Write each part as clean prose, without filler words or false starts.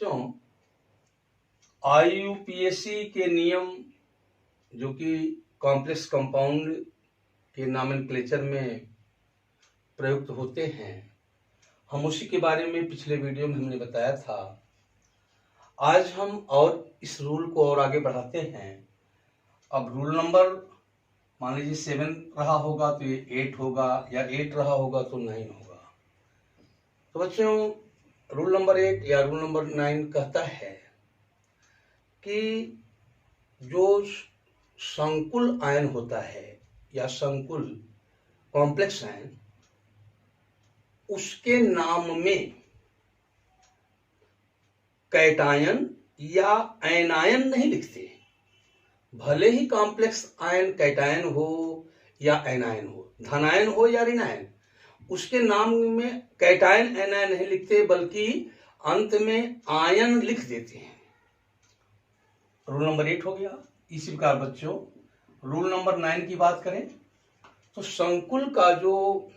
बच्चों, IUPAC के नियम जो कि कॉम्प्लेक्स कंपाउंड के नॉमेनक्लेचर में प्रयुक्त होते हैं, हम उसी के बारे में पिछले वीडियो में हमने बताया था। आज हम और इस रूल को और आगे बढ़ाते हैं। अब रूल नंबर मान लीजिए 7 रहा होगा तो ये 8 होगा, या 8 रहा होगा तो 9 होगा। तो बच्चों, रूल नंबर 8 या रूल नंबर 9 कहता है कि जो संकुल आयन होता है या संकुल कॉम्प्लेक्स आयन, उसके नाम में कैटायन या एनायन नहीं लिखते। भले ही कॉम्प्लेक्स आयन कैटायन हो या एनायन हो, धनायन हो या ऋणायन, उसके नाम में कैटायन एनायन नहीं लिखते, बल्कि अंत में आयन लिख देते हैं। रूल नंबर 8 हो गया। इसी प्रकार बच्चों, रूल नंबर 9 की बात करें तो संकुल का जो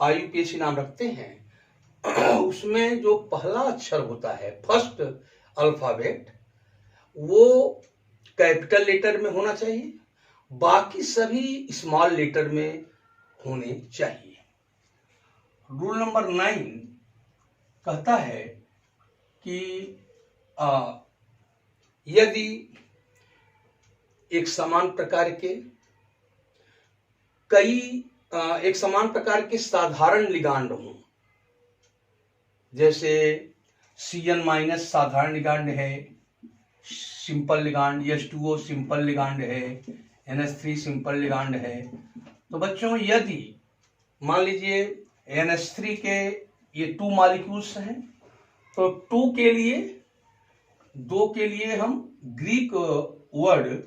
IUPAC नाम रखते हैं उसमें जो पहला अक्षर होता है, फर्स्ट अल्फाबेट, वो कैपिटल लेटर में होना चाहिए, बाकी सभी स्मॉल लेटर में होने चाहिए। रूल नंबर 9 कहता है कि यदि एक समान प्रकार के साधारण लिगांड हों, जैसे CN- साधारण लिगांड है, simple ligand, H2O simple ligand है, NH3 सिंपल लिगांड है। तो बच्चों, यदि मान लीजिए NH3 के ये 2 मॉलिक्यूल्स हैं, तो 2 के लिए हम ग्रीक वर्ड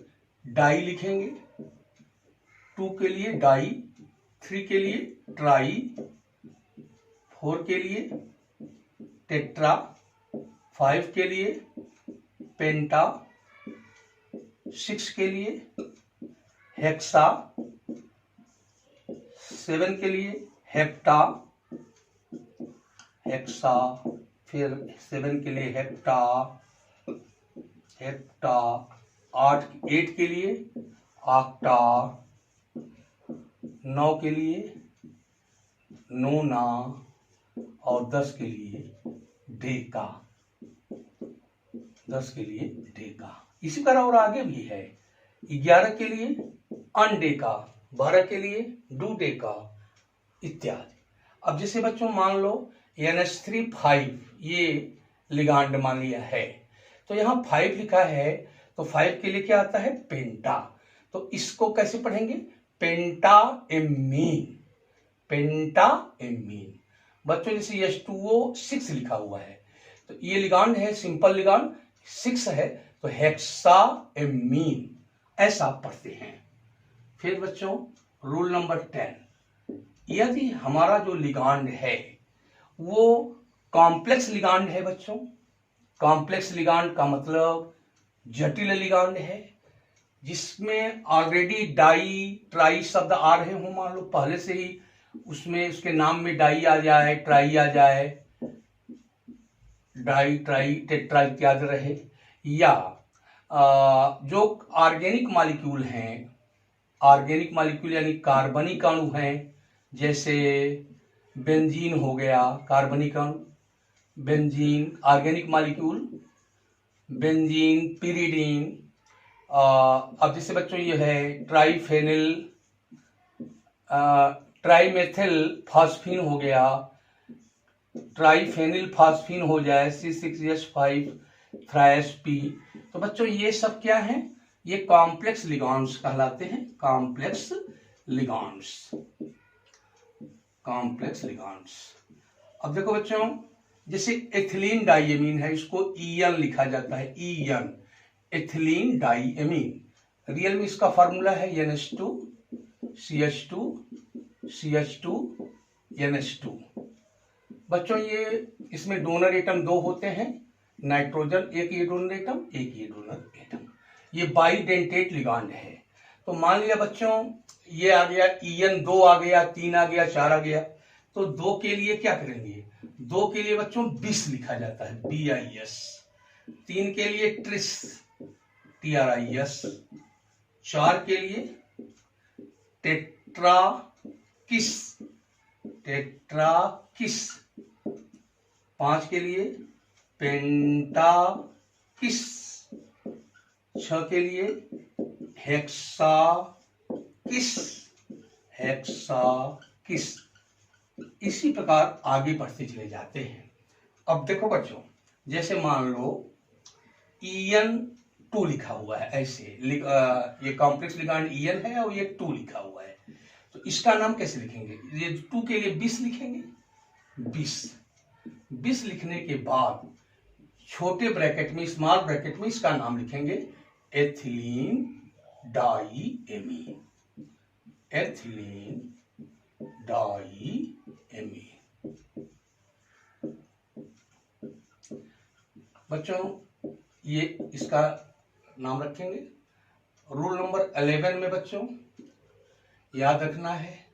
डाई लिखेंगे। 2 के लिए डाई, 3 के लिए ट्राई, 4 के लिए टेट्रा, 5 के लिए पेंटा, 6 के लिए हेक्सा, 7 के लिए हेप्टा, फिर 7 के लिए हेप्टा, 8 के लिए ऑक्टा, 9 के लिए नोना और 10 के लिए डेका। इसी तरह और आगे भी है। 11 के लिए अनडेका, 12 के लिए डूडेका इत्यादि। अब जैसे बच्चों मान लो NH3 5 ये लिगांड मान लिया है, तो यहाँ 5 लिखा है, तो 5 के लिए क्या आता है? पेंटा। तो इसको कैसे पढ़ेंगे? पेंटाएमीन। बच्चों, जैसे H2O 6 लिखा हुआ है, तो ये लिगांड है, सिंपल लिगांड 6 है, तो हेक्साएमीन, ऐसा पढ़ते हैं। फिर बच्चों, रूल नंबर 10, यदि हमारा जो लिगांड है वो कॉम्प्लेक्स लिगांड है बच्चों, कॉम्प्लेक्स लिगांड का मतलब जटिल लिगांड है, जिसमें ऑलरेडी डाई ट्राई शब्द आ रहे हो, मान लो पहले से ही उसमें उसके नाम में डाई आ जाए, ट्राई आ जाए, डाई ट्राई टेट्रा इत्यादि रहे, या जो ऑर्गेनिक मॉलिक्यूल हैं, ऑर्गेनिक मॉलिक्यूल यानी कार्बनिक अणु हैं, जैसे बेंजीन हो गया, कार्बनिक अणु, benzene organic molecule, benzene, pyridine. अब जैसे बच्चों ये है ट्राईमेथिल फास्फीन हो गया, ट्राईफेनिल फास्फीन हो जाए, C6H5 थ्रायसपी। तो बच्चों, ये सब क्या है? ये कॉम्प्लेक्स लिगांड्स कहलाते हैं, कॉम्प्लेक्स लिगांड्स। अब देखो बच्चों, जैसे एथिलीन डाइएमीन है, इसको EN लिखा जाता है, EN, एथिलीन डाइएमीन। रियल में इसका फार्मूला है NH2 CH2 NH2। बच्चों, ये इसमें डोनर एटम 2 होते हैं, नाइट्रोजन, एक ये डोनर एटम, एक ये डोनर एटम। ये बाइडेंटेट लिगांड है। तो मान लिया बच्चों, ये आ गया EN 2 आ गया, 3 आ गया, 4 आ गया, तो 2 के लिए क्या करेंगे? 2 के लिए बच्चों 20 लिखा जाता है, BIS। 3 के लिए ट्रिस, TRIS, 4 के लिए टेट्राकिस, टेट्राकिस, 5 के लिए पेंटाकिस, 6 के लिए हेक्साकिस, हेक्साकिस। इसी प्रकार आगे बढ़ते चले जाते हैं। अब देखो बच्चों, जैसे मान लो EN2 लिखा हुआ है, ऐसे ये कॉम्प्लेक्स लिगांड EN है और ये 2 लिखा हुआ है, तो इसका नाम कैसे लिखेंगे? ये 2 के लिए 20 लिखेंगे, 20 लिखने के बाद छोटे ब्रैकेट में, स्मॉल ब्रैकेट में इसका नाम लिखेंगे एथिलीन डाईएमीन, एथिलीन डाईएमीन। बच्चों ये इसका नाम रखेंगे। रूल नंबर 11 में बच्चों याद रखना है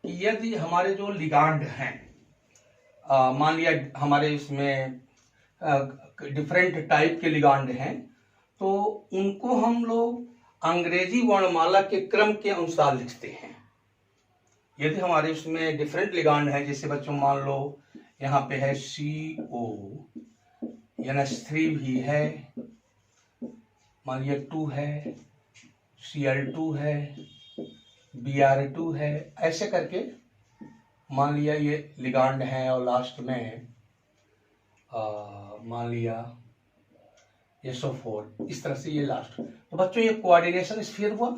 कि यदि हमारे जो लिगांड हैं, मान लिया हमारे इसमें डिफरेंट टाइप के लिगांड हैं, तो उनको हम लोग अंग्रेजी वर्णमाला के क्रम के अनुसार लिखते हैं। यदि हमारे इसमें डिफरेंट लिगांड है, जैसे बच्चों मान लो यहाँ पे है CO, NH3 भी है, मान लिया 2 है, Cl2 है, Br2 है, ऐसे करके मान लिया ये लिगांड है, और लास्ट में मान लिया SO4, इस तरह से ये लास्ट। तो बच्चों ये कोऑर्डिनेशन स्फीयर हुआ।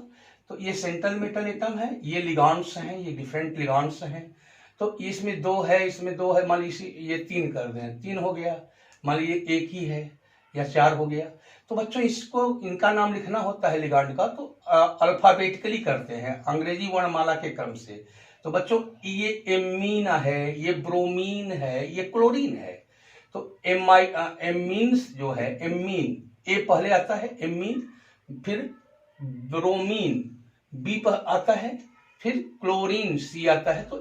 तो ये सेंट्रल मेटल एटम है, ये लिगांड्स हैं, ये डिफरेंट लिगांड्स हैं। तो इसमें 2 है, इसमें 2 है, मान लीजिए ये 3 कर दें, 3 हो गया, मान लीजिए 1 ही है या 4 हो गया। तो बच्चों इसको, इनका नाम लिखना होता है लिगांड का, तो अल्फाबेटिकली करते हैं, अंग्रेजी वर्णमाला के क्रम से। तो बच्चों ये एमीन है, ये ब्रोमीन है, ये क्लोरीन है। तो एमीन्स जो है, एमीन ए पहले आता है, एमीन, फिर ब्रोमीन बी पर आता है, फिर क्लोरीन सी आता है। तो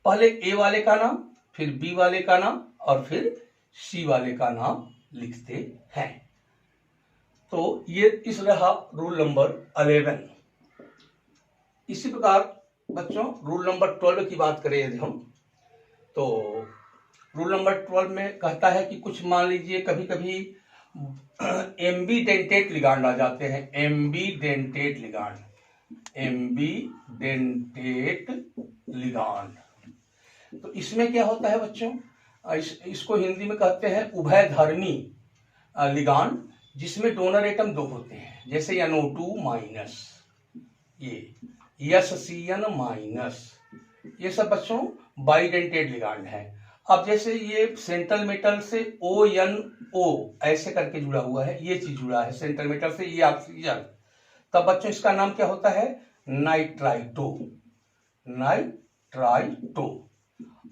पहले ए वाले का नाम, फिर बी वाले का नाम, और फिर सी वाले का नाम लिखते हैं। तो ये इस रहा रूल नंबर 11। इसी प्रकार बच्चों रूल नंबर 12 की बात करें यदि हम, तो रूल नंबर 12 में कहता है कि कुछ मान लीजिए कभी कभी एम्बीडेंटेट लिगांड आ जाते हैं, एम्बीडेंटेट लिगांड, एम्बीडेंटेट लिगांड। तो इसमें क्या होता है बच्चों, इसको हिंदी में कहते हैं उभयधर्मी लिगांड, जिसमें डोनर एटम 2 होते हैं, जैसे NO2 माइनस, ये SCN माइनस, ये सब बच्चों बाइडेंटेट लिगांड है। अब जैसे ये सेंट्रल मेटल से ONO ऐसे करके जुड़ा हुआ है, ये चीज जुड़ा है सेंट्रल मेटल से, ये ऑक्सीजन, तब बच्चों इसका नाम क्या होता है? Nitrito, nitrito.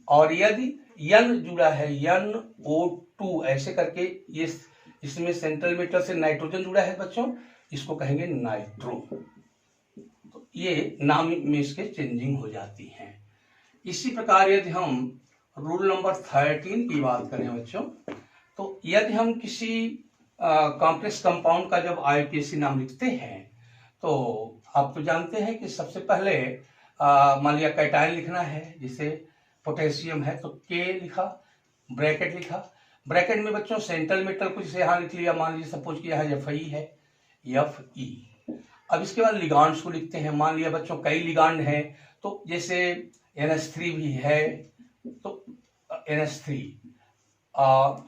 और यदि N जुड़ा है, NO2 ऐसे करके, ये इसमें सेंट्रल मेटल से नाइट्रोजन जुड़ा है बच्चों, इसको कहेंगे नाइट्रो। तो ये नाम में इसके चेंजिंग हो जाती हैं। इसी प्रकार यदि हम रूल नंबर 13 की बात करें बच्चों, तो यदि हम किसी कॉम्प्लेक्स कंपाउंड का जब IUPAC नाम लिखते हैं, तो आप तो जानते हैं कि सबसे पहले मान लिया कैटायन लिखना है, जैसे पोटेशियम है तो K लिखा, ब्रैकेट लिखा, ब्रैकेट में बच्चों सेंट्रल मेटल को जैसे यहाँ लिख लिया, मान लीजिए सपोज कि यहाँ Fe है, Fe। अब इसके बाद लिगांड्स को लिखते हैं, मान लिया बच्चों कई लिगांड हैं, तो जैसे NH3 भी है, तो NH3।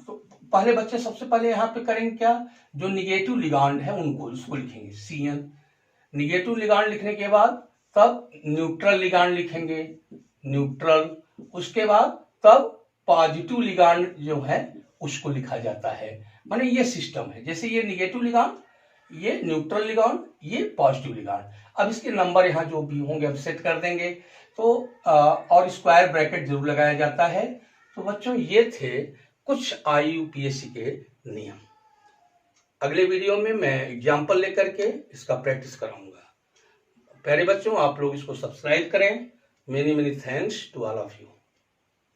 तो पहले बच्चे सबसे पहले यहाँ पे करेंगे क्या, जो निगेटिव लिगांड है उनको, उसको लिखेंगे CN। निगेटिव लिगांड लिखने के बाद तब न्यूट्रल लिगांड लिखेंगे, न्यूट्रल। उसके बाद तब पॉजिटिव लिगांड जो है उसको लिखा जाता है। माने ये सिस्टम है, जैसे ये निगेटिव लिगांड, ये न्यूट्रल लिगांड, ये पॉजिटिव लिगांड। अब इसके नंबर यहाँ जो भी होंगे हम सेट कर देंगे। तो और स्क्वायर ब्रैकेट जरूर लगाया जाता है। तो बच्चों ये थे कुछ IUPAC के नियम। अगले वीडियो में मैं एग्जाम्पल लेकर के इसका प्रैक्टिस कराऊंगा। प्यारे बच्चों, आप लोग इसको सब्सक्राइब करें। Many many thanks to all of you.